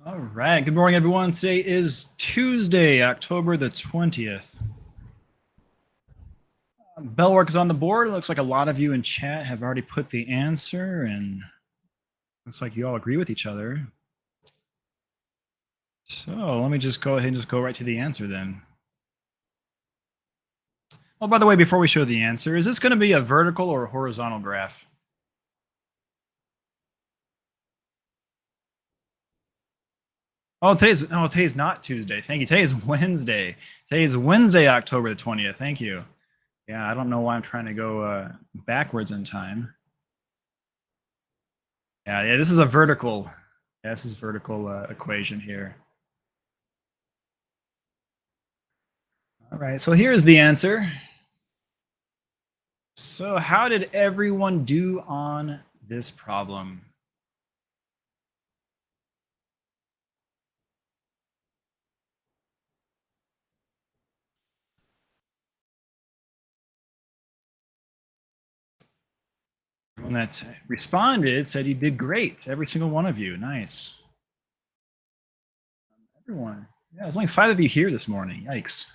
All right. Good morning, everyone. Today is Tuesday, October the 20th. Bell work is on the board. It looks like a lot of you in chat have already put the answer, and looks like you all agree with each other. So let me just go ahead and just go right to the answer then. Oh, by the way, before we show the answer, is this going to be a vertical or a horizontal graph? Oh, today's not Tuesday. Thank you. Today's Wednesday. Today's Wednesday, October the 20th. Thank you. Yeah, I don't know why I'm trying to go backwards in time. Yeah, this is a vertical. Yeah, this is vertical equation here. All right, so here's the answer. So how did everyone do on this problem? Everyone that responded said you did great. Every single one of you. Nice. Everyone. Yeah, there's only 5 of you here this morning. Yikes.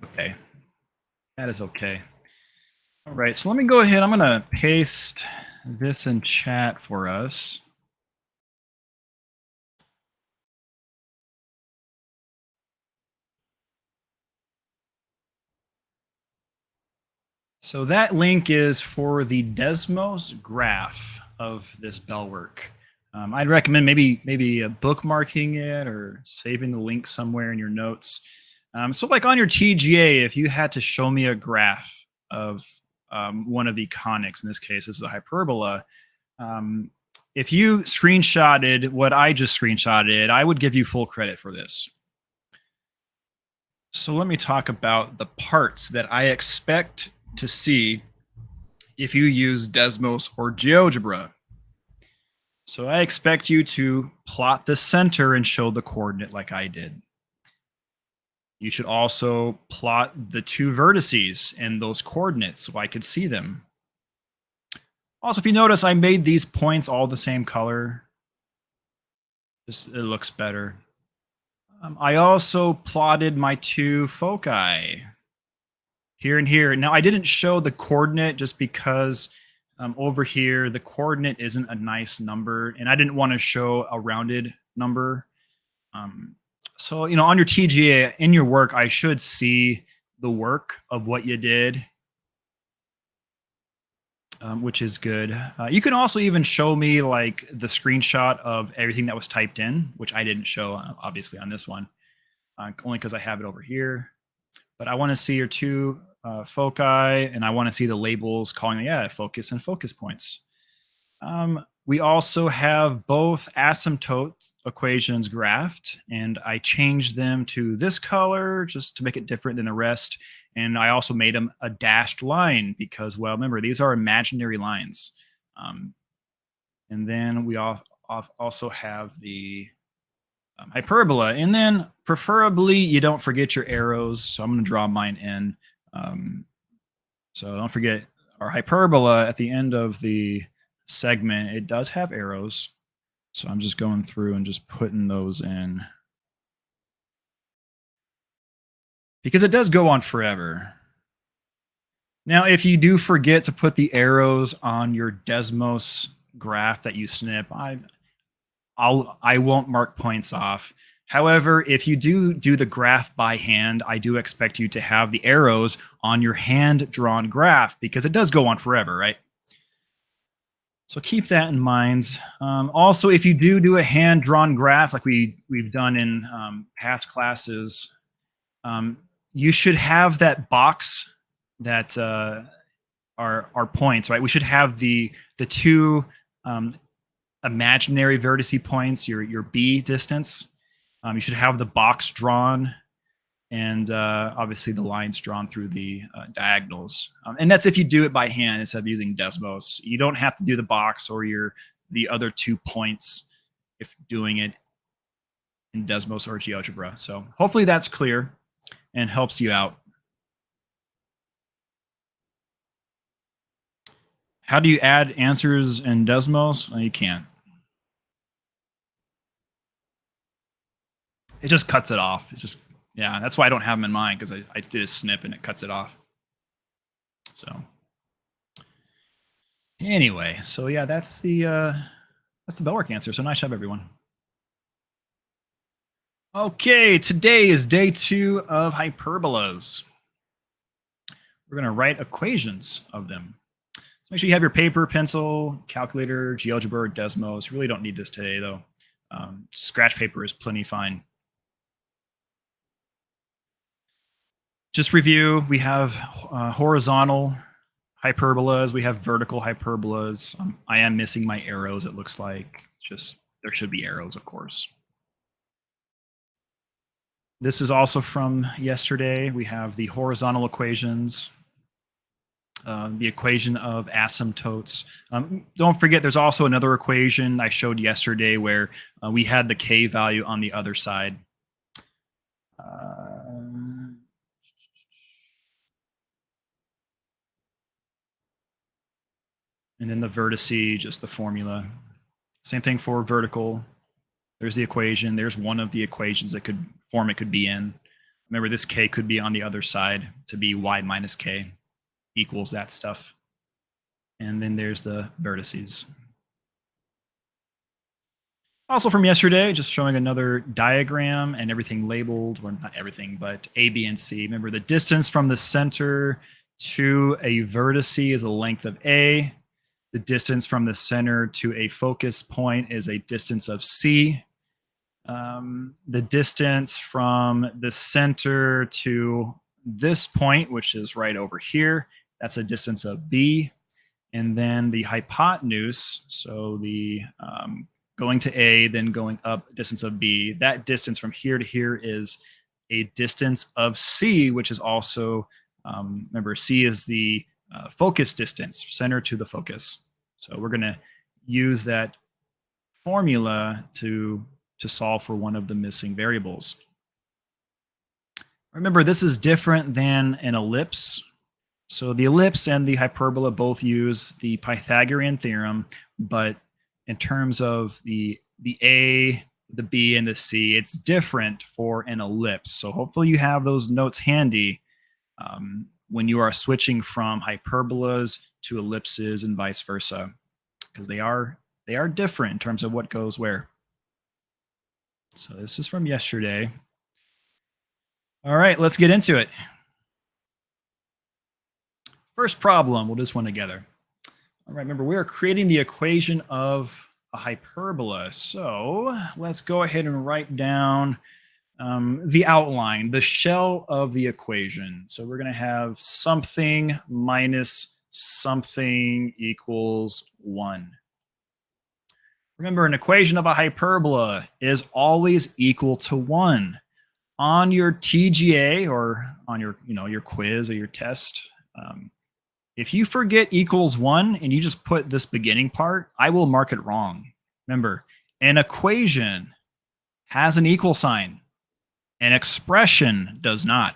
Okay. That is okay. All right, so let me go ahead. I'm going to paste this in chat for us. So that link is for the Desmos graph of this bell work. I'd recommend maybe bookmarking it or saving the link somewhere in your notes. So like on your TGA, if you had to show me a graph of one of the conics, in this case, this is a hyperbola. If you screenshotted what I just screenshotted, I would give you full credit for this. So let me talk about the parts that I expect to see if you use Desmos or GeoGebra. So I expect you to plot the center and show the coordinate like I did. You should also plot the 2 vertices and those coordinates so I could see them. Also, if you notice, I made these points all the same color. Just it looks better. I also plotted my 2 foci here and here. Now, I didn't show the coordinate just because over here, the coordinate isn't a nice number, and I didn't want to show a rounded number. So, on your TGA, in your work, I should see the work of what you did, which is good. You can also even show me like the screenshot of everything that was typed in, which I didn't show, obviously, on this one, only because I have it over here. But I want to see your 2 foci, and I want to see the labels calling, focus and focus points. We also have both asymptote equations graphed, and I changed them to this color just to make it different than the rest. And I also made them a dashed line because, well, remember, these are imaginary lines. And then we also have the hyperbola. And then preferably you don't forget your arrows. So I'm going to draw mine in. So don't forget our hyperbola at the end of the segment. It does have arrows. So I'm just going through and just putting those in. Because it does go on forever. Now, if you do forget to put the arrows on your Desmos graph that you snip, I won't mark points off. However, if you do the graph by hand, I do expect you to have the arrows on your hand-drawn graph because it does go on forever, right? So keep that in mind. Also, if you do a hand-drawn graph like we've done in past classes, you should have that box that are points, right? We should have the 2 imaginary vertice points, your B distance. You should have the box drawn, and obviously the lines drawn through the diagonals. And that's if you do it by hand instead of using Desmos. You don't have to do the box or the other 2 points if doing it in Desmos or GeoGebra. So hopefully that's clear and helps you out. How do you add answers in Desmos? Well, you can't. It just cuts it off. It's just, yeah, that's why I don't have them in mind, because I did a snip and it cuts it off. So anyway, so yeah, that's the Belwork answer. So nice job, everyone. Okay, today is day 2 of hyperbolas. We're going to write equations of them. So make sure you have your paper, pencil, calculator, GeoGebra, or Desmos. You really don't need this today, though. Scratch paper is plenty fine. Just review, we have horizontal hyperbolas, we have vertical hyperbolas. I am missing my arrows, it looks like. Just there should be arrows, of course. This is also from yesterday. We have the horizontal equations, the equation of asymptotes. Don't forget, there's also another equation I showed yesterday where we had the k value on the other side. And then the vertice, just the formula. Same thing for vertical. There's the equation. There's one of the equations that could form it could be in. Remember, this k could be on the other side to be y minus k equals that stuff. And then there's the vertices. Also from yesterday, just showing another diagram and everything labeled, well, not everything, but A, B, and C. Remember, the distance from the center to a vertice is a length of A. The distance from the center to a focus point is a distance of C. The distance from the center to this point, which is right over here, that's a distance of B. And then the hypotenuse, so the going to A, then going up distance of B, that distance from here to here is a distance of C, which is also, remember, C is the focus distance, center to the focus. So we're going to use that formula to solve for one of the missing variables. Remember, this is different than an ellipse. So the ellipse and the hyperbola both use the Pythagorean theorem, but in terms of the A, the B, and the C, it's different for an ellipse. So hopefully you have those notes handy when you are switching from hyperbolas to ellipses and vice versa, because they are different in terms of what goes where. So this is from yesterday. All right, let's get into it. First problem, we'll do this one together. All right, remember, we are creating the equation of a hyperbola. So let's go ahead and write down the outline, the shell of the equation. So we're going to have something minus something equals 1. Remember, an equation of a hyperbola is always equal to 1. On your TGA or on your, your quiz or your test, if you forget equals 1 and you just put this beginning part, I will mark it wrong. Remember, an equation has an equal sign. An expression does not.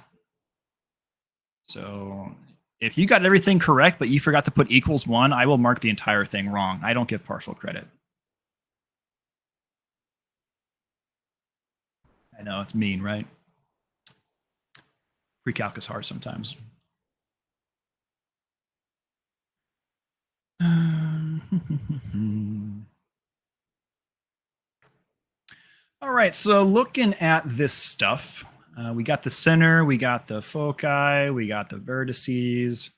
So if you got everything correct, but you forgot to put equals 1, I will mark the entire thing wrong. I don't give partial credit. I know, it's mean, right? Pre-calc is hard sometimes. All right, so looking at this stuff, we got the center, we got the foci, we got the vertices.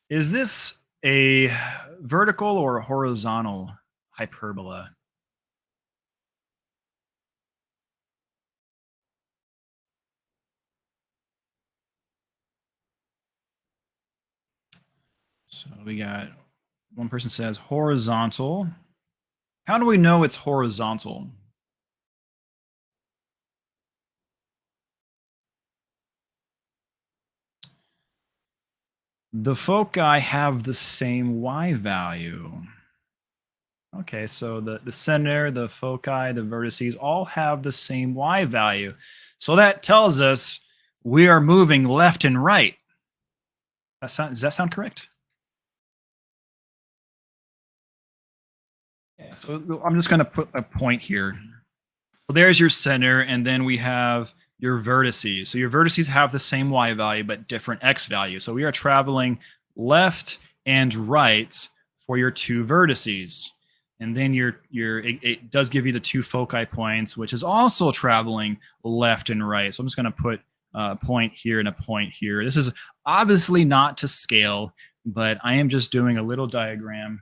Is this a vertical or a horizontal hyperbola? So we got, one person says horizontal. How do we know it's horizontal? The foci have the same y value. Okay, so the center, the foci, the vertices all have the same y value. So that tells us we are moving left and right. Does that sound correct? So I'm just going to put a point here. Well, there's your center, and then we have your vertices. So your vertices have the same y value, but different x value. So we are traveling left and right for your two vertices. And then it does give you the two foci points, which is also traveling left and right. So I'm just going to put a point here and a point here. This is obviously not to scale, but I am just doing a little diagram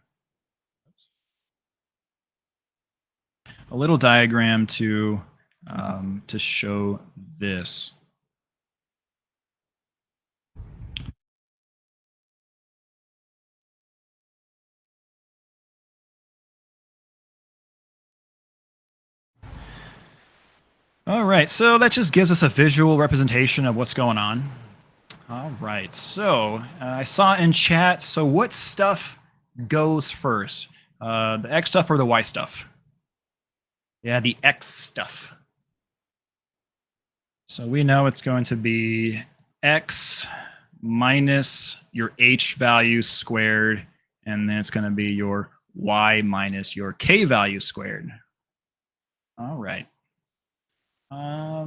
to show this. All right, so that just gives us a visual representation of what's going on. All right, so I saw in chat. So what stuff goes first? The X stuff or the Y stuff? Yeah, the X stuff. So we know it's going to be X minus your H value squared, and then it's going to be your Y minus your K value squared. All right.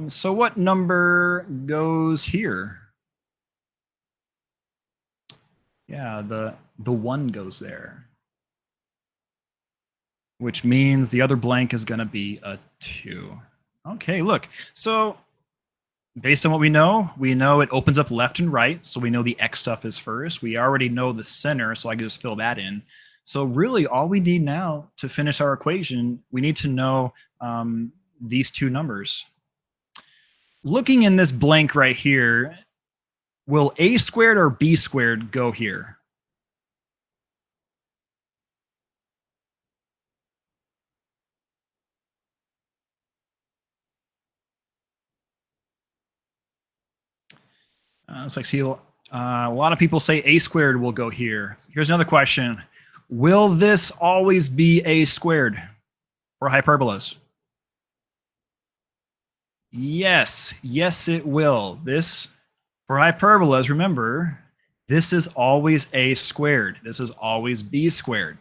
So what number goes here? Yeah, the 1 goes there, which means the other blank is going to be a 2. Okay, look. So based on what we know it opens up left and right. So we know the X stuff is first. We already know the center, so I can just fill that in. So really all we need now to finish our equation, we need to know these two numbers. Looking in this blank right here, will a squared or b squared go here? Looks like a lot of people say a squared will go here. Here's another question. Will this always be a squared for hyperbolas? Yes, it will. This, for hyperbolas, remember, this is always a squared. This is always b squared.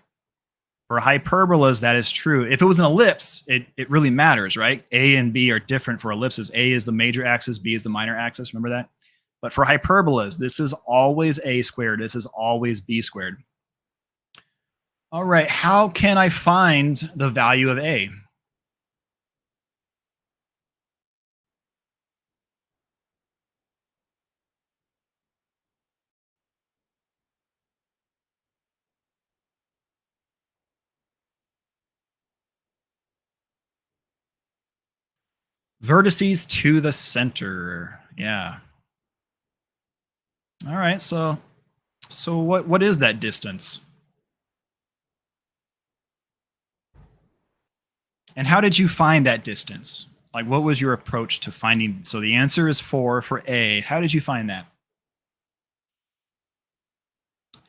For hyperbolas, that is true. If it was an ellipse, it really matters, right? A and B are different for ellipses. A is the major axis, B is the minor axis. Remember that? But for hyperbolas, this is always a squared. This is always b squared. All right, how can I find the value of a? Vertices to the center. Yeah. All right, so what is that distance? And how did you find that distance? Like, what was your approach to finding? So the answer is 4 for A. How did you find that?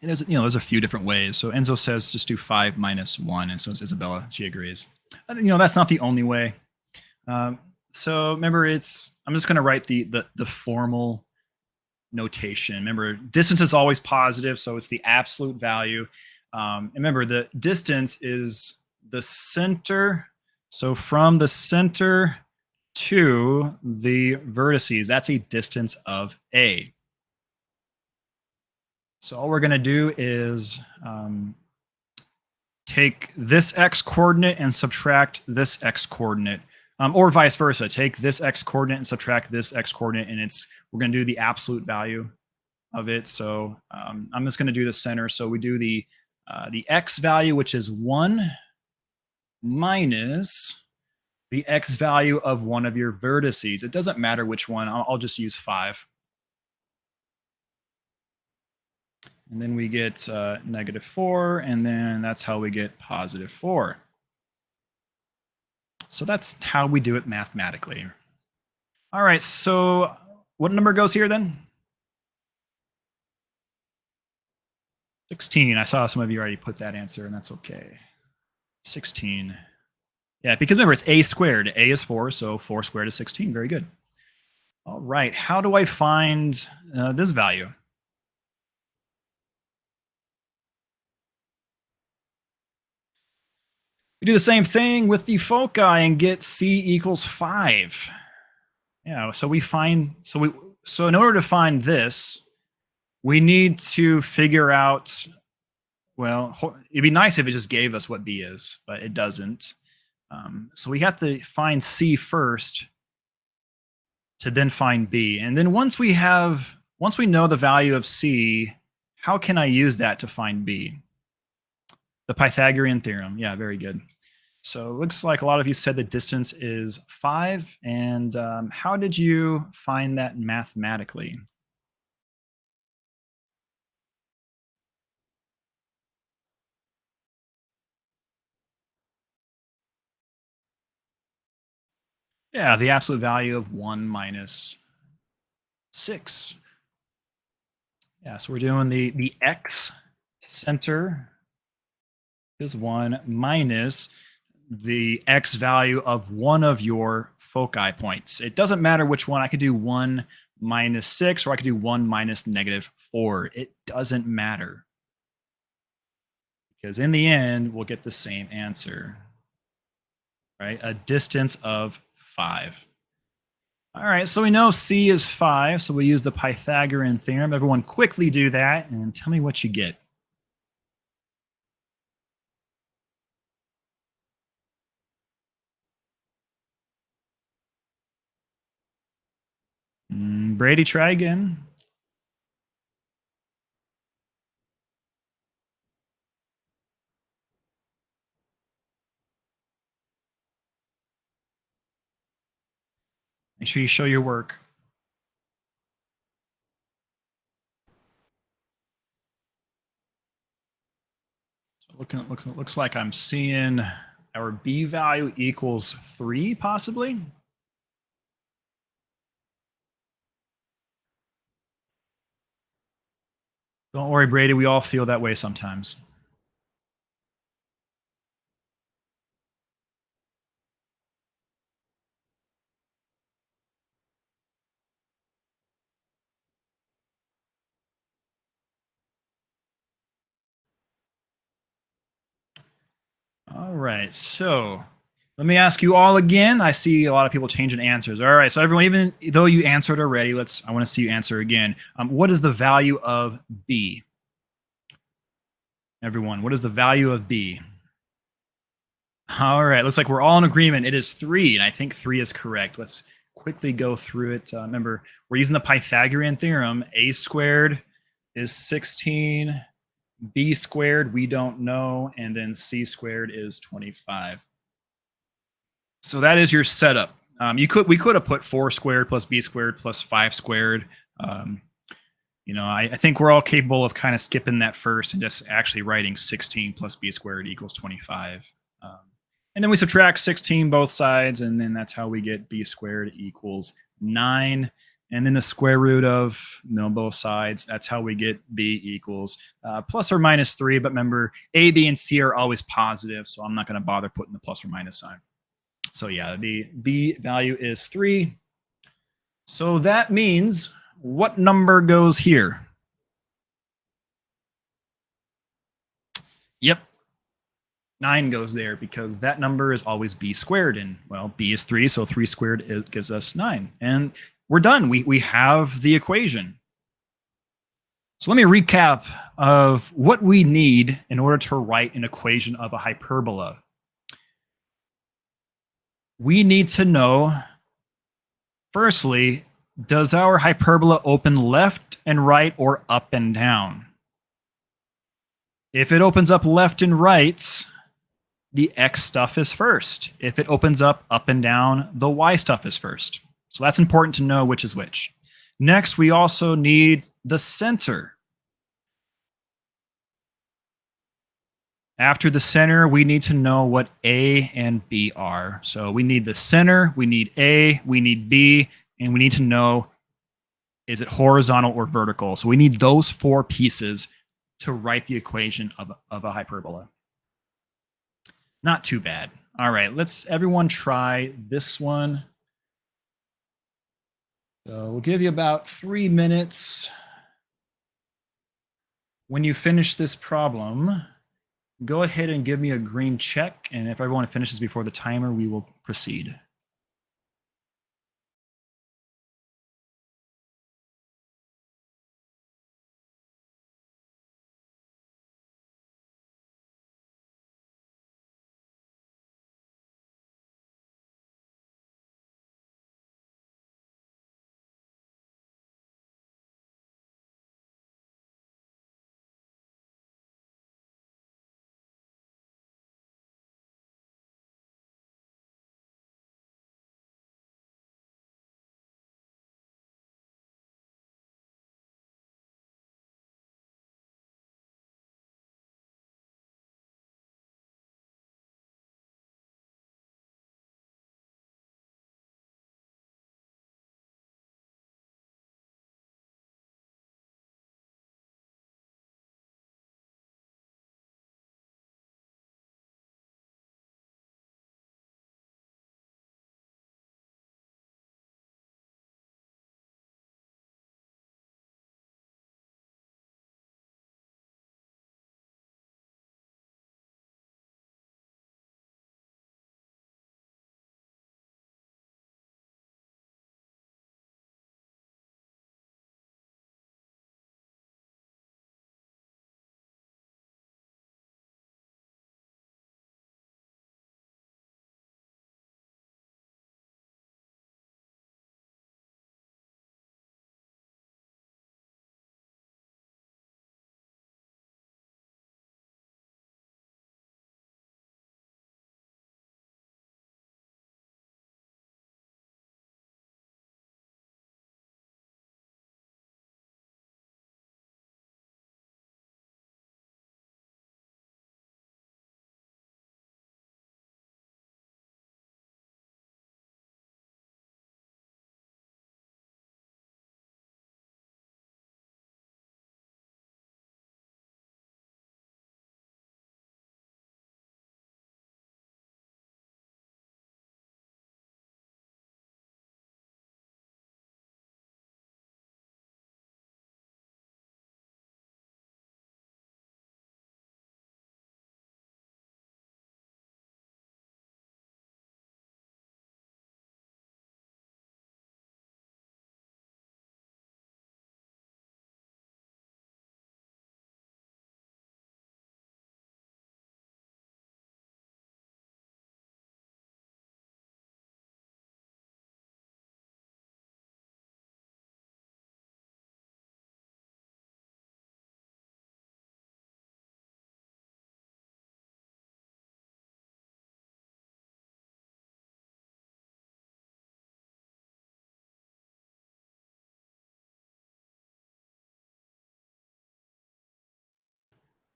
And there's a few different ways. So Enzo says just do 5 minus 1, and so is Isabella. She agrees. That's not the only way. So remember, I'm just going to write the formal notation. Remember, distance is always positive, so it's the absolute value. Remember, the distance is the center. So from the center to the vertices, that's a distance of A. So all we're going to do is take this x coordinate and subtract this x coordinate, or vice versa. Take this x coordinate and subtract this x coordinate, and we're going to do the absolute value of it. So I'm just going to do the center. So we do the x value, which is 1 minus the x value of one of your vertices. It doesn't matter which one. I'll just use 5. And then we get -4, and then that's how we get +4. So that's how we do it mathematically. All right, so what number goes here then? 16. I saw some of you already put that answer, and that's okay. 16. Yeah, because remember, it's a squared. A is 4, so 4 squared is 16. Very good. All right, how do I find this value? We do the same thing with the foci and get c equals 5. Yeah, so in order to find this, we need to figure out, well, it'd be nice if it just gave us what b is, but it doesn't. So we have to find c first to then find b. And then once we know the value of c, how can I use that to find b? The Pythagorean theorem. Yeah, very good. So it looks like a lot of you said the distance is 5. And how did you find that mathematically? Yeah, the absolute value of 1 minus 6. Yeah, so we're doing the x center is 1 minus the x value of one of your foci points. It doesn't matter which one. I could do 1 minus 6 or I could do 1 minus negative 4. It doesn't matter because in the end, we'll get the same answer, right? A distance of 5. All right, so we know c is 5, so we use the Pythagorean theorem. Everyone quickly do that and tell me what you get. Brady, try again. Make sure you show your work. So looks like I'm seeing our b value equals 3, possibly. Don't worry, Brady. We all feel that way sometimes. All right. So let me ask you all again. I see a lot of people changing answers. All right. So everyone, even though you answered already, I want to see you answer again. What is the value of b? Everyone, what is the value of b? All right. Looks like we're all in agreement. It is 3, and I think 3 is correct. Let's quickly go through it. Remember, we're using the Pythagorean theorem. A squared is 16. B squared, we don't know. And then C squared is 25. So that is your setup. We could have put 4 squared plus B squared plus 5 squared. I think we're all capable of kind of skipping that first and just actually writing 16 plus B squared equals 25. And then we subtract 16 both sides, and then that's how we get B squared equals 9. And then the square root of both sides, that's how we get B equals plus or minus 3. But remember, A, B, and C are always positive, so I'm not going to bother putting the plus or minus sign. So yeah, the B value is 3. So that means what number goes here? Yep. 9 goes there because that number is always b squared. And, well, b is 3, so 3 squared gives us 9. And we're done. We have the equation. So let me recap of what we need in order to write an equation of a hyperbola. We need to know, firstly, does our hyperbola open left and right or up and down? If it opens up left and right, the x stuff is first. If it opens up and down, the y stuff is first. So that's important to know which is which. Next, we also need the center. After the center, we need to know what A and B are. So we need the center, we need A, we need B, and we need to know, is it horizontal or vertical? So we need those 4 pieces to write the equation of a hyperbola. Not too bad. All right, let's everyone try this one. So we'll give you about 3 minutes. When you finish this problem, go ahead and give me a green check. And if everyone finishes before the timer, we will proceed.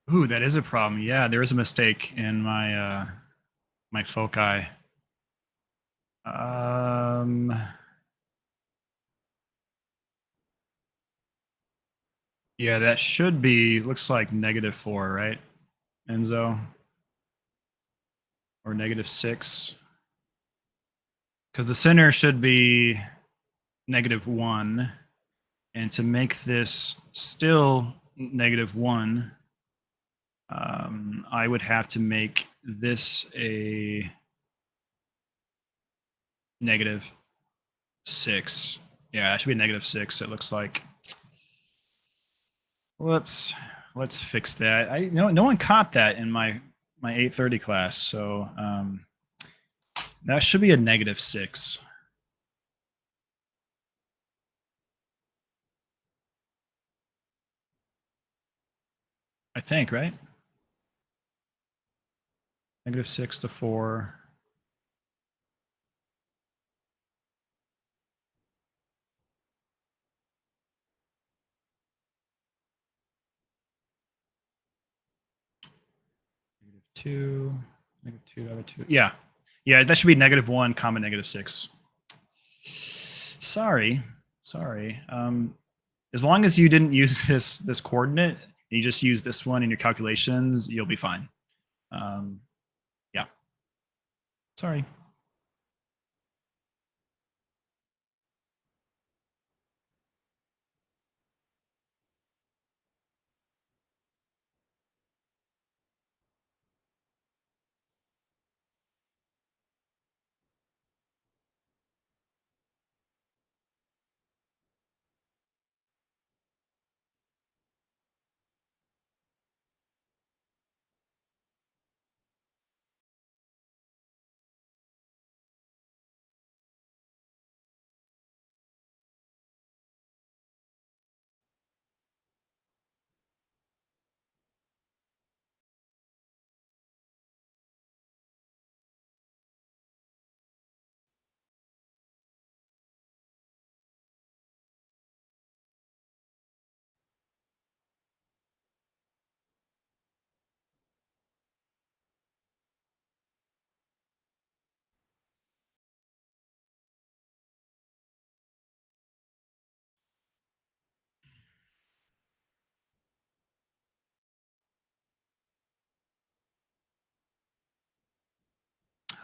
Ooh, that is a problem. Yeah, there is a mistake in my foci. Um, yeah, that should be looks like -4, right, Enzo, or -6, because the center should be -1, and to make this still -1, I would have to make this a -6. Yeah, it should be -6. It looks like. Whoops. Let's fix that. No one caught that in my 830 class, so that should be a -6. I think, right? -6 to 4. -2. -2 out of 2. Yeah. Yeah, that should be -1, comma -6. Sorry. Sorry. As long as you didn't use this coordinate, you just use this one in your calculations, you'll be fine. Um, yeah. Sorry.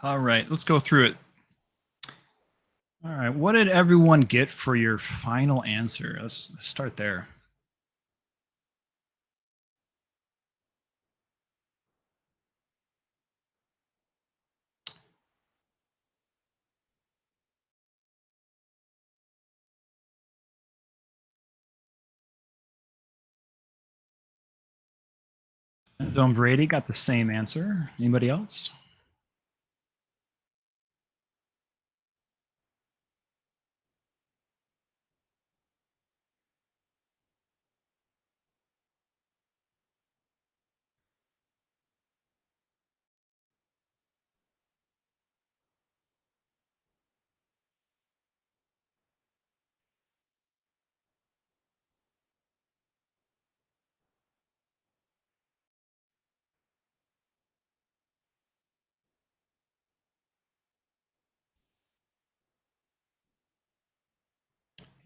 All right, let's go through it. All right, what did everyone get for your final answer? Let's start there. Don Brady got the same answer. Anybody else?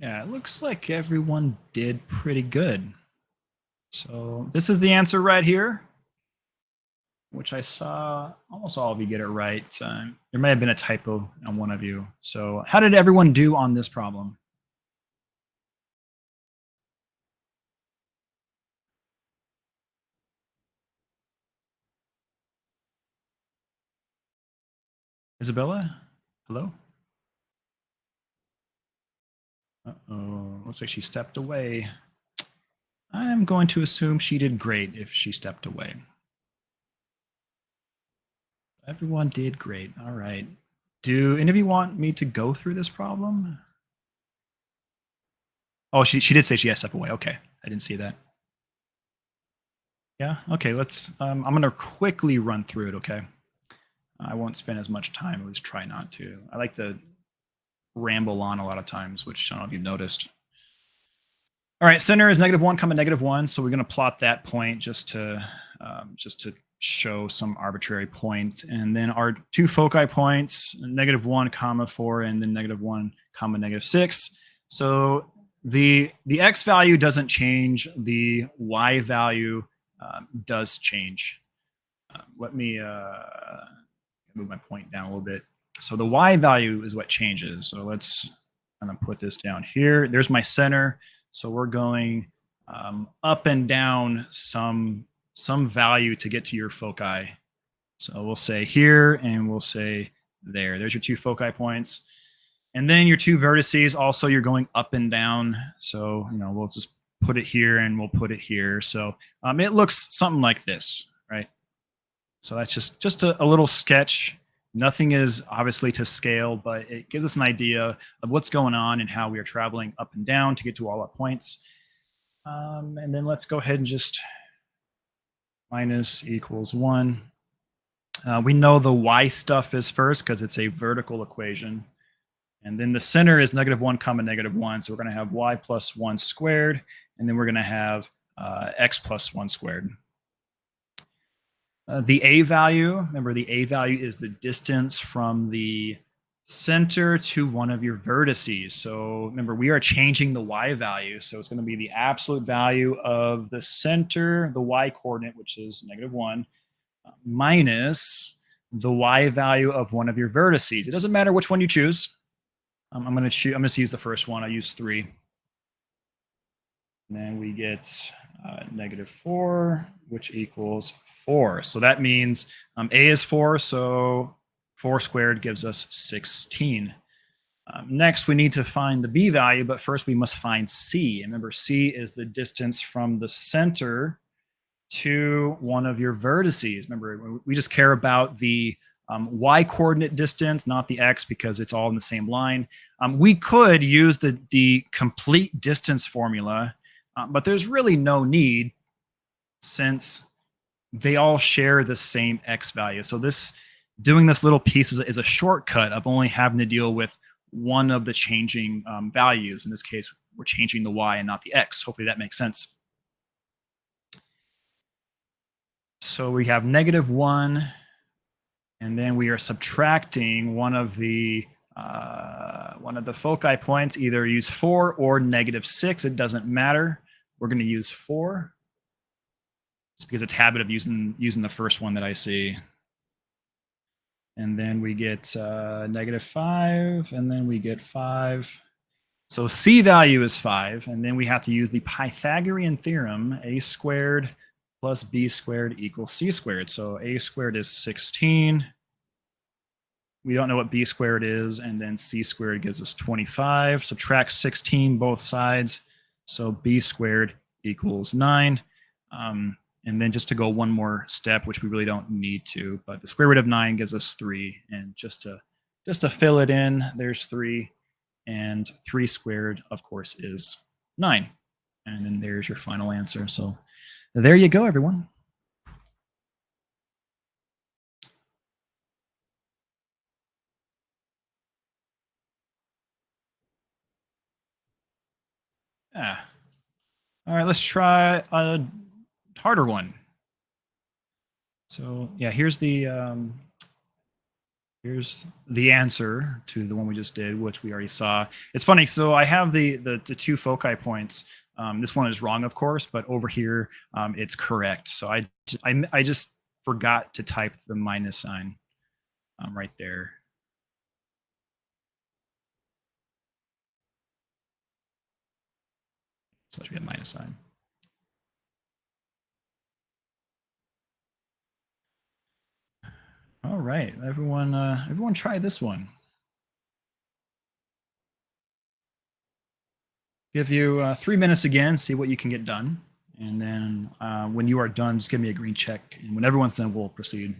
Yeah, it looks like everyone did pretty good. So this is the answer right here, which I saw almost all of you get it right. There may have been a typo on one of you. So how did everyone do on this problem? Isabella? Hello? Uh-oh. Looks like she stepped away. I'm going to assume she did great if she stepped away. Everyone did great. All right. Do any of you want me to go through this problem? Oh, she did say she had to step away. Okay. I didn't see that. Yeah. Okay. Let's. I'm gonna quickly run through it. Okay. I won't spend as much time. At least try not to. I like to ramble on a lot of times, which I don't know if you've noticed. All right, center is -1, comma -1. So we're going to plot that point just to show some arbitrary point. And then our two foci points, -1, comma 4, and then -1, comma -6. So the x value doesn't change. The y value does change. Let me move my point down a little bit. So the y value is what changes. So let's kind of put this down here. There's my center. So we're going up and down some value to get to your foci. So we'll say here and we'll say there. There's your two foci points. And then your two vertices, also you're going up and down. So, we'll just put it here and we'll put it here. So it looks something like this, right? So that's just a little sketch. Nothing is obviously to scale, but it gives us an idea of what's going on and how we are traveling up and down to get to all our points. And then let's go ahead and just minus equals 1. We know the y stuff is first because it's a vertical equation. And then the center is -1, comma -1. So we're going to have y plus 1 squared. And then we're going to have x plus 1 squared. The a value, remember the a value is the distance from the center to one of your vertices. So remember, we are changing the y value. So it's going to be the absolute value of the center, the y coordinate, which is -1, minus the y value of one of your vertices. It doesn't matter which one you choose. I'm going to use the first one. I use 3. And then we get -4, which equals 4. So that means a is 4, so 4 squared gives us 16. Next, we need to find the b value, but first we must find c. And remember, c is the distance from the center to one of your vertices. Remember, we just care about the y coordinate distance, not the x, because it's all in the same line. We could use the complete distance formula, but there's really no need since they all share the same x value. So doing this little piece is a shortcut of only having to deal with one of the changing values. In this case, we're changing the y and not the x. Hopefully that makes sense. So we have -1, and then we are subtracting one of the foci points. Either use 4 or -6. It doesn't matter. We're going to use 4 just because it's habit of using the first one that I see. And then we get -5, and then we get 5. So C value is 5, and then we have to use the Pythagorean theorem, a squared plus b squared equals c squared. So a squared is 16. We don't know what b squared is, and then c squared gives us 25. Subtract 16 both sides. So b squared equals 9. And then just to go one more step, which we really don't need to, but the square root of 9 gives us 3. And just to fill it in, there's 3. And 3 squared, of course, is 9. And then there's your final answer. So there you go, everyone. Yeah. All right, let's try a harder one. So yeah, here's the answer to the one we just did, which we already saw. It's funny. So I have the two foci points. This one is wrong, of course, but over here it's correct. So I just forgot to type the minus sign right there. So that should be a minus sign. All right, everyone try this one. Give you 3 minutes again, see what you can get done. And then when you are done, just give me a green check. And when everyone's done, we'll proceed.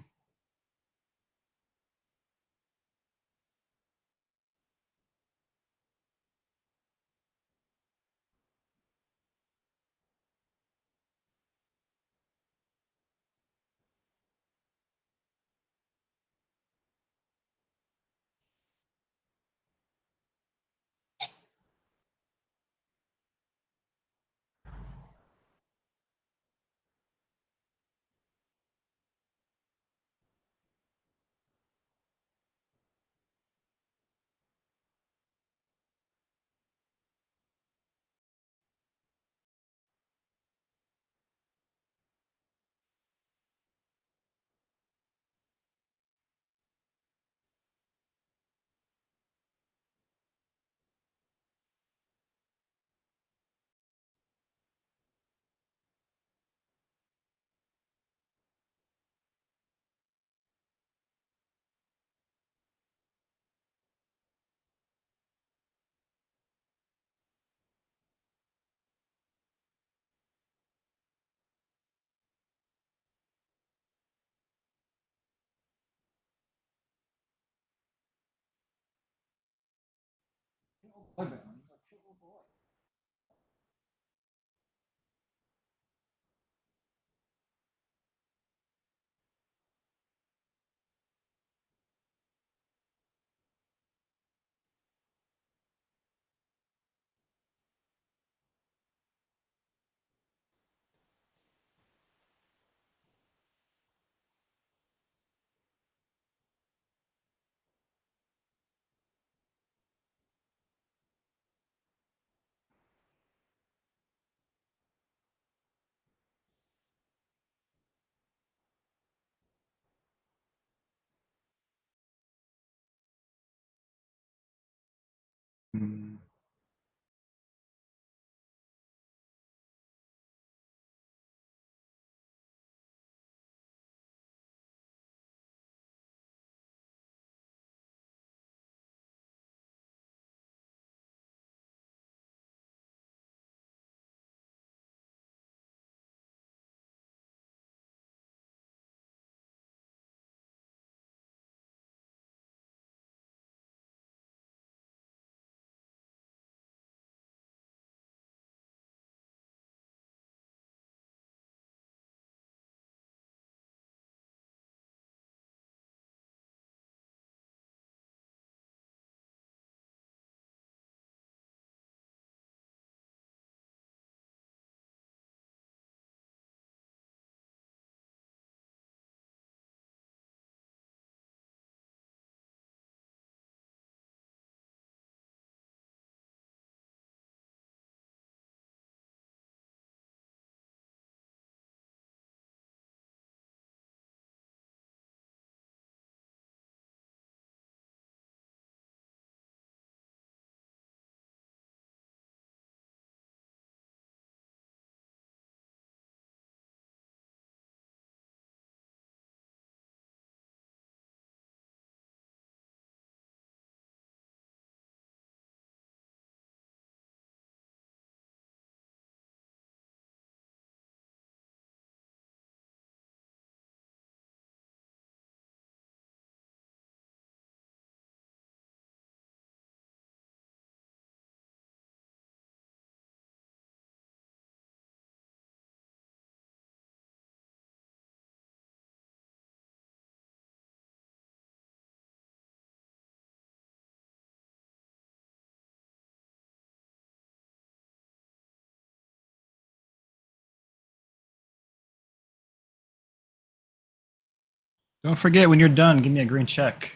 Don't forget, when you're done, give me a green check.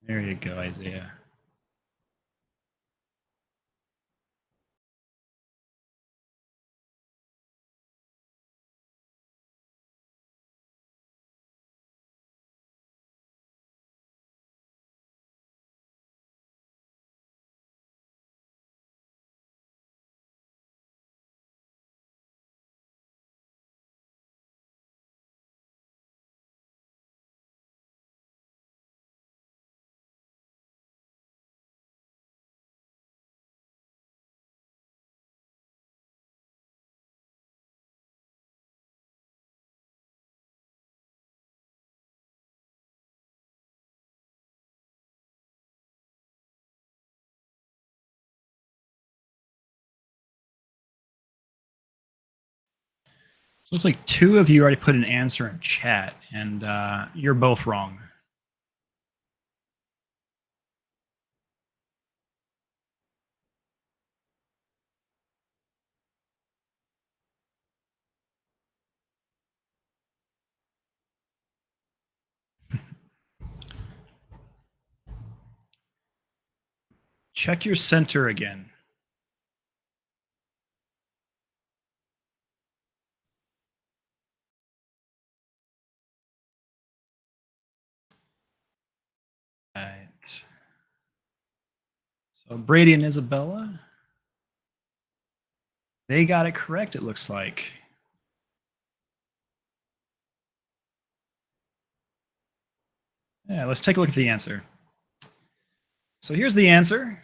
There you go, Isaiah. So looks like two of you already put an answer in chat, and you're both wrong. Check your center again. All right. So Brady and Isabella, they got it correct, it looks like. Yeah, let's take a look at the answer. So here's the answer.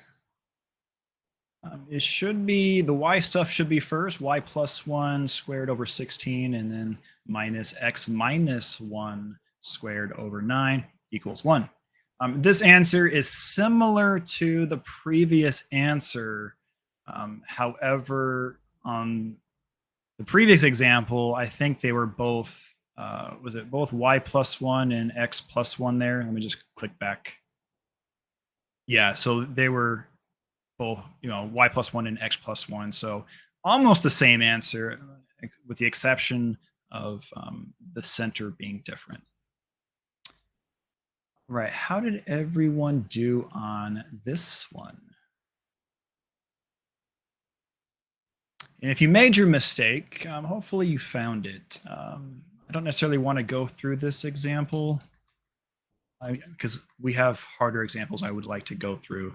It should be, the y stuff should be first, y plus 1 squared over 16, and then minus x minus 1 squared over 9 equals 1. This answer is similar to the previous answer. However, on the previous example, I think they were both, was it both y plus 1 and x plus 1 there? Let me just click back. Yeah, so they were both, y plus 1 and x plus 1. So almost the same answer, with the exception of the center being different. Right. How did everyone do on this one? And if you made your mistake, hopefully you found it. I don't necessarily want to go through this example because we have harder examples I would like to go through.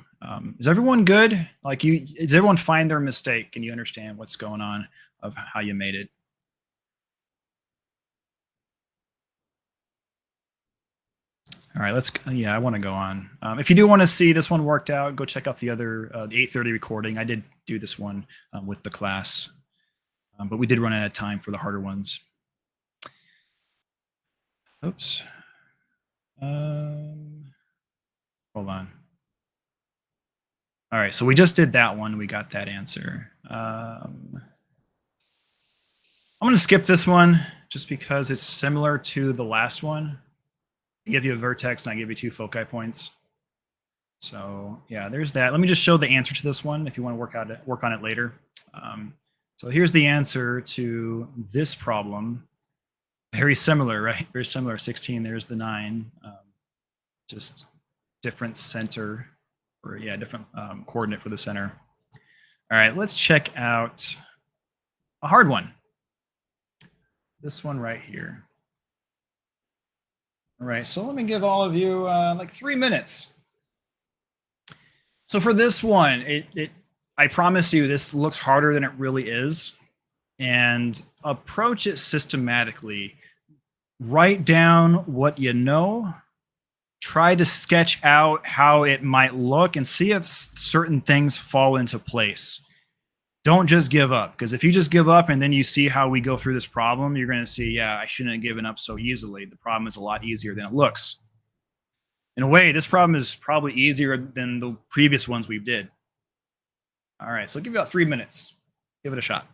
Is everyone good? Like does everyone find their mistake and you understand what's going on of how you made it? All right, yeah, I want to go on. If you do want to see this one worked out, go check out the other, the 8:30 recording. I did do this one with the class, but we did run out of time for the harder ones. Oops. Hold on. All right, so we just did that one. We got that answer. I'm going to skip this one just because it's similar to the last one. I give you a vertex and I give you 2 foci points. So yeah, there's that. Let me just show the answer to this one if you want to work on it later. So here's the answer to this problem. Very similar, right? Very similar. 16. There's the 9. Just different center, or yeah, different coordinate for the center. All right, let's check out a hard one. This one right here. All right, so let me give all of you like 3 minutes. So for this one, I promise you, this looks harder than it really is. And approach it systematically. Write down what you know. Try to sketch out how it might look and see if certain things fall into place. Don't just give up, because if you just give up and then you see how we go through this problem, you're going to see, yeah, I shouldn't have given up so easily. The problem is a lot easier than it looks. In a way, this problem is probably easier than the previous ones we did. All right, so give it about 3 minutes. Give it a shot.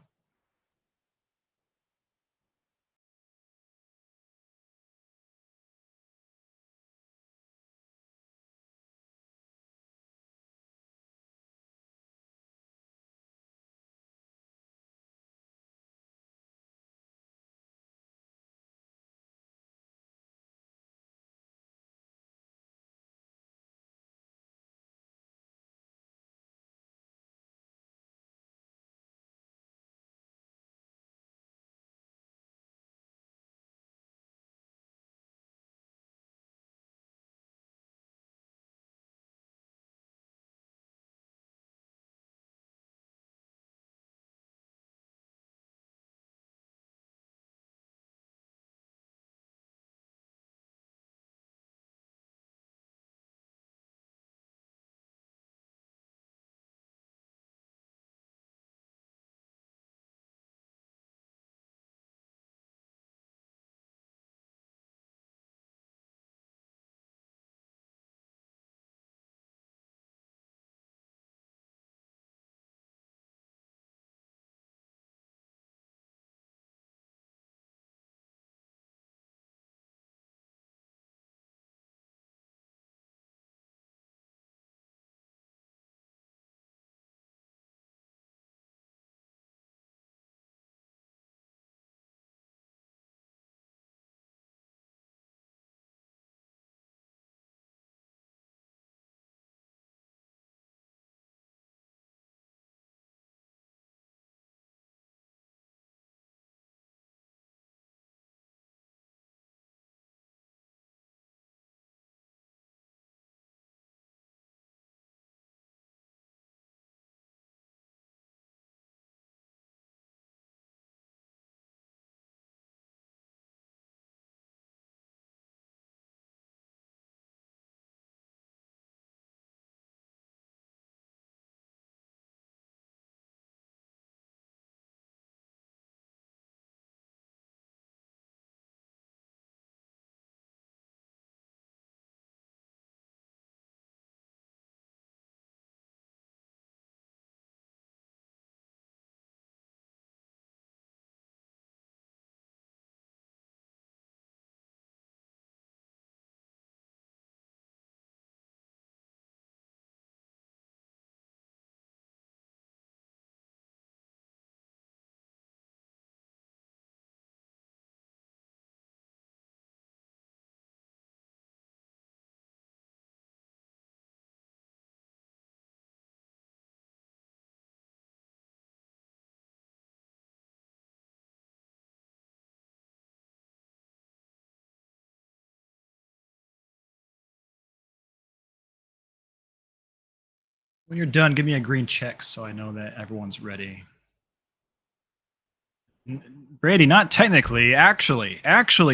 When you're done, give me a green check so I know that everyone's ready. Brady, not technically, actually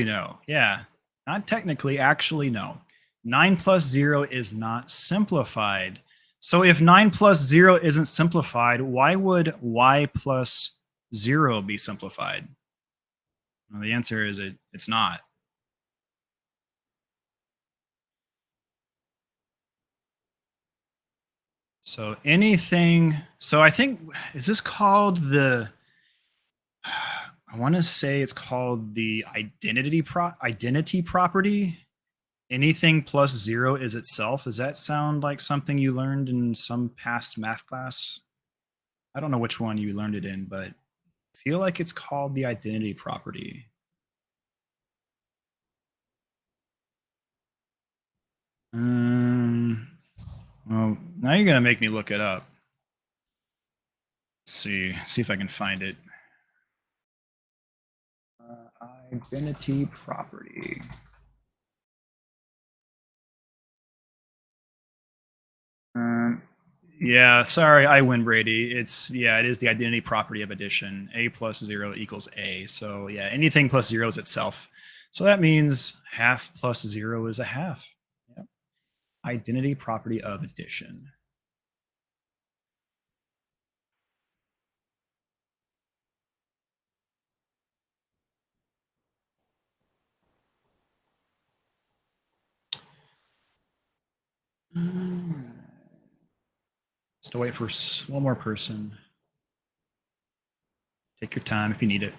no. Yeah, not technically, actually no. 9 plus 0 is not simplified. So if 9 plus 0 isn't simplified, why would y plus 0 be simplified? Well, the answer is it's not. So anything, so I think, is this called the, I want to say it's called the identity property. Anything plus 0 is itself. Does that sound like something you learned in some past math class? I don't know which one you learned it in, but I feel like it's called the identity property. Um, well, now you're gonna make me look it up. Let's see if I can find it. Identity property. Um, yeah, sorry, I win, Brady. It is the identity property of addition. A plus 0 equals A. So yeah, anything plus 0 is itself. So that means half plus 0 is a half. Yep. Identity property of addition. Still wait for one more person. Take your time if you need it.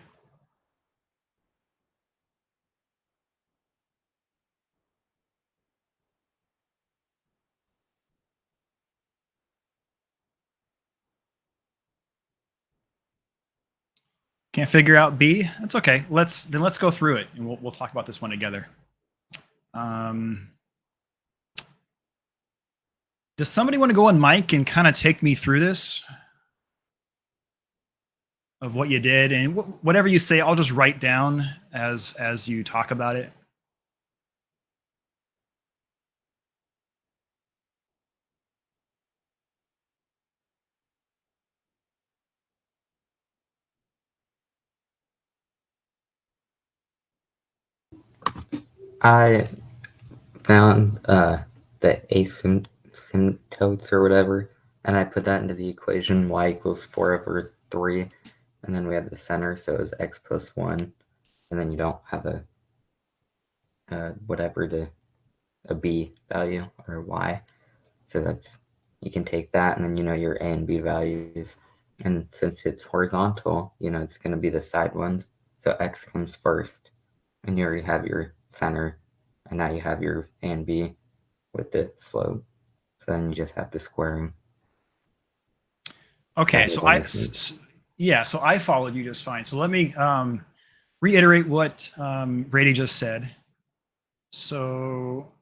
Can't figure out B? That's okay. Let's go through it and we'll talk about this one together. Does somebody want to go on mic and kind of take me through this of what you did, and whatever you say, I'll just write down as you talk about it. I found the asymptotes or whatever, and I put that into the equation y equals 4 over 3, and then we have the center, so it's x plus 1, and then you don't have a a b value or y, so that's, you can take that, and then you know your a and b values, and since it's horizontal, you know it's going to be the side ones, so x comes first, and you already have your center, and now you have your a and b with the slope. So then you just have to square them. Okay, so I followed you just fine. So let me reiterate what Brady just said. So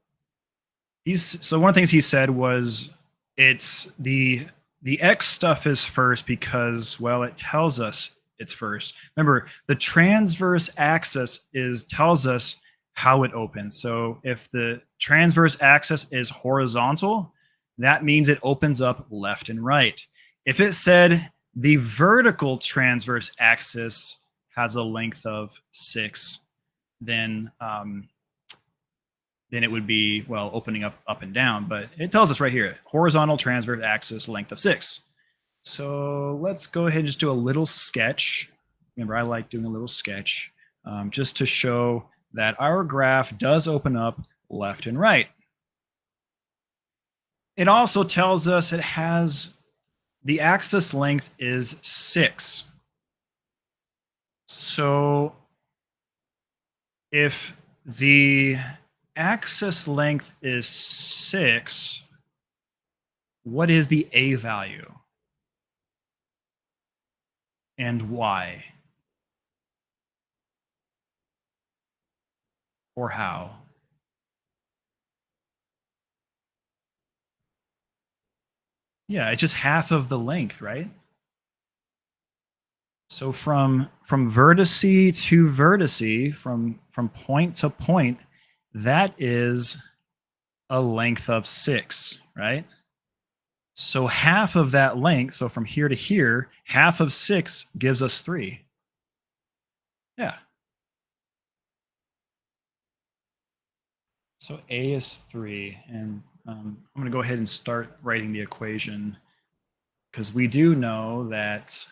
one of the things he said was it's the X stuff is first because, well, it tells us it's first. Remember, the transverse axis tells us how it opens. So if the transverse axis is horizontal, that means it opens up left and right. If it said the vertical transverse axis has a length of 6, then it would be, well, opening up and down. But it tells us right here, horizontal transverse axis length of 6. So let's go ahead and just do a little sketch. Remember, I like doing a little sketch just to show that our graph does open up left and right. It also tells us it has the axis length is 6. So if the axis length is 6, what is the A value? And why? Or how? Yeah, it's just half of the length, right? So from vertice to vertice, from point to point, that is a length of 6, right? So half of that length, so from here to here, half of 6 gives us 3. Yeah. So A is 3. And I'm going to go ahead and start writing the equation because we do know that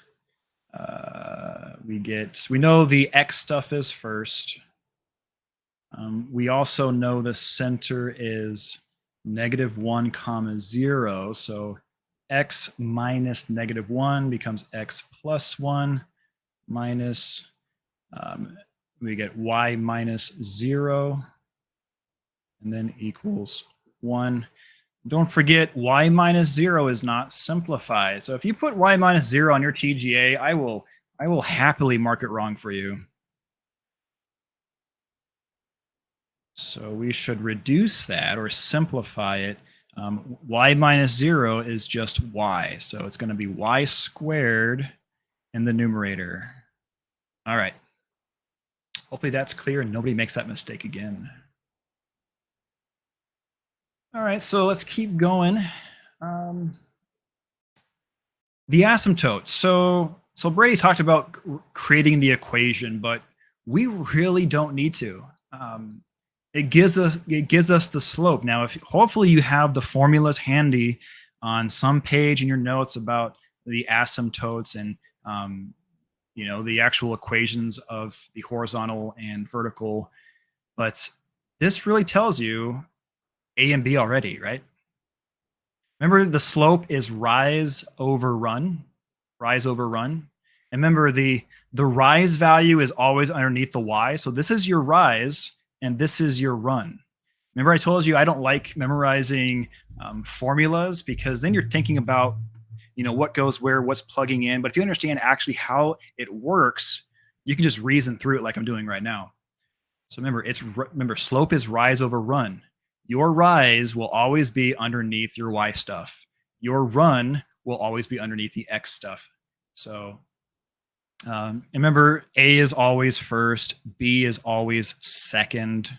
we know the x stuff is first. We also know the center is -1 comma 0. So x minus -1 becomes x plus 1 minus, we get y minus 0 and then equals 1. Don't forget y minus 0 is not simplified. So if you put y minus 0 on your TGA, I will happily mark it wrong for you. So we should reduce that or simplify it. Y minus 0 is just y. So it's going to be y squared in the numerator. All right. Hopefully that's clear and nobody makes that mistake again. All right, so let's keep going. The asymptotes. So Brady talked about creating the equation, but we really don't need to. It gives us the slope. Now, if hopefully you have the formulas handy on some page in your notes about the asymptotes and the actual equations of the horizontal and vertical. But this really tells you A and B already, right? Remember, the slope is rise over run, rise over run. And remember, the rise value is always underneath the y. So this is your rise, and this is your run. Remember, I told you I don't like memorizing formulas because then you're thinking about what goes where, what's plugging in. But if you understand actually how it works, you can just reason through it like I'm doing right now. So remember, slope is rise over run. Your rise will always be underneath your y stuff. Your run will always be underneath the x stuff. So remember, A is always first, B is always second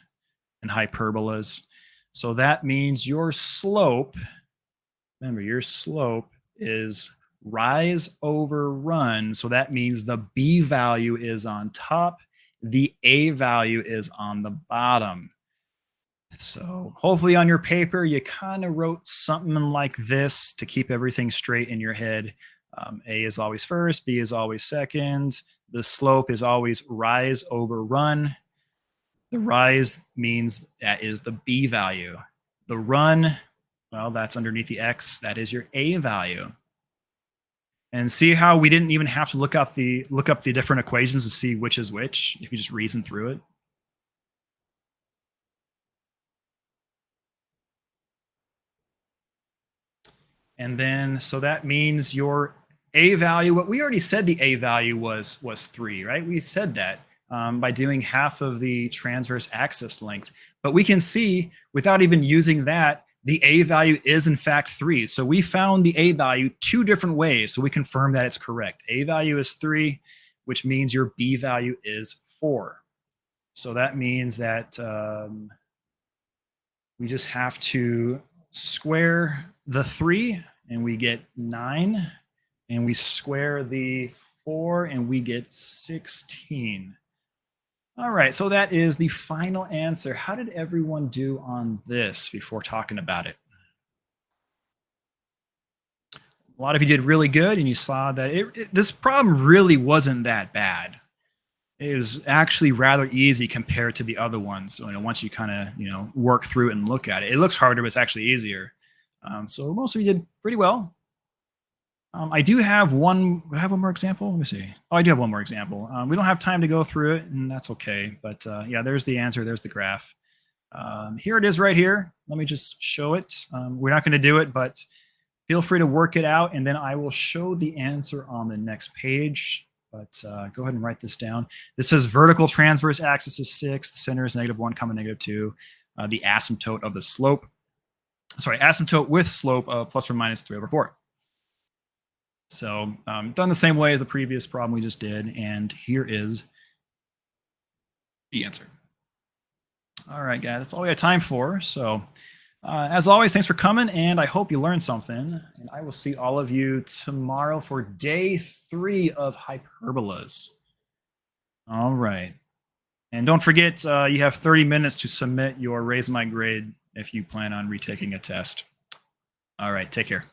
in hyperbolas. So that means your slope, remember, your slope is rise over run. So that means the B value is on top, the A value is on the bottom. So hopefully on your paper, you kind of wrote something like this to keep everything straight in your head. A is always first, B is always second. The slope is always rise over run. The rise means that is the B value. The run, well, that's underneath the X. That is your A value. And see how we didn't even have to look up the different equations to see which is which if you just reason through it. And then, so that means your A value, what we already said the A value was 3, right? We said that by doing half of the transverse axis length. But we can see without even using that, the A value is in fact 3. So we found the A value 2 different ways. So we confirm that it's correct. A value is 3, which means your B value is 4. So that means that we just have to square the 3 and we get 9. And we square the 4 and we get 16. All right, so that is the final answer. How did everyone do on this before talking about it? A lot of you did really good, and you saw that this problem really wasn't that bad. It was actually rather easy compared to the other ones. So once you kind of work through it and look at it, it looks harder, but it's actually easier. So most of you did pretty well. I do have one. I have one more example. Let me see. Oh, I do have one more example. We don't have time to go through it, and that's okay. But yeah, there's the answer. There's the graph. Here it is right here. Let me just show it. We're not going to do it, but feel free to work it out, and then I will show the answer on the next page. But go ahead and write this down. This says vertical transverse axis is 6. The center is -1, -2. The asymptote of the slope. Sorry, asymptote with slope of plus or minus 3/4. So done the same way as the previous problem we just did. And here is the answer. All right, guys, that's all we have time for. So As always, thanks for coming, and I hope you learned something. And I will see all of you tomorrow for day 3 of Hyperbolas. All right. And don't forget, you have 30 minutes to submit your Raise My Grade if you plan on retaking a test. All right, take care.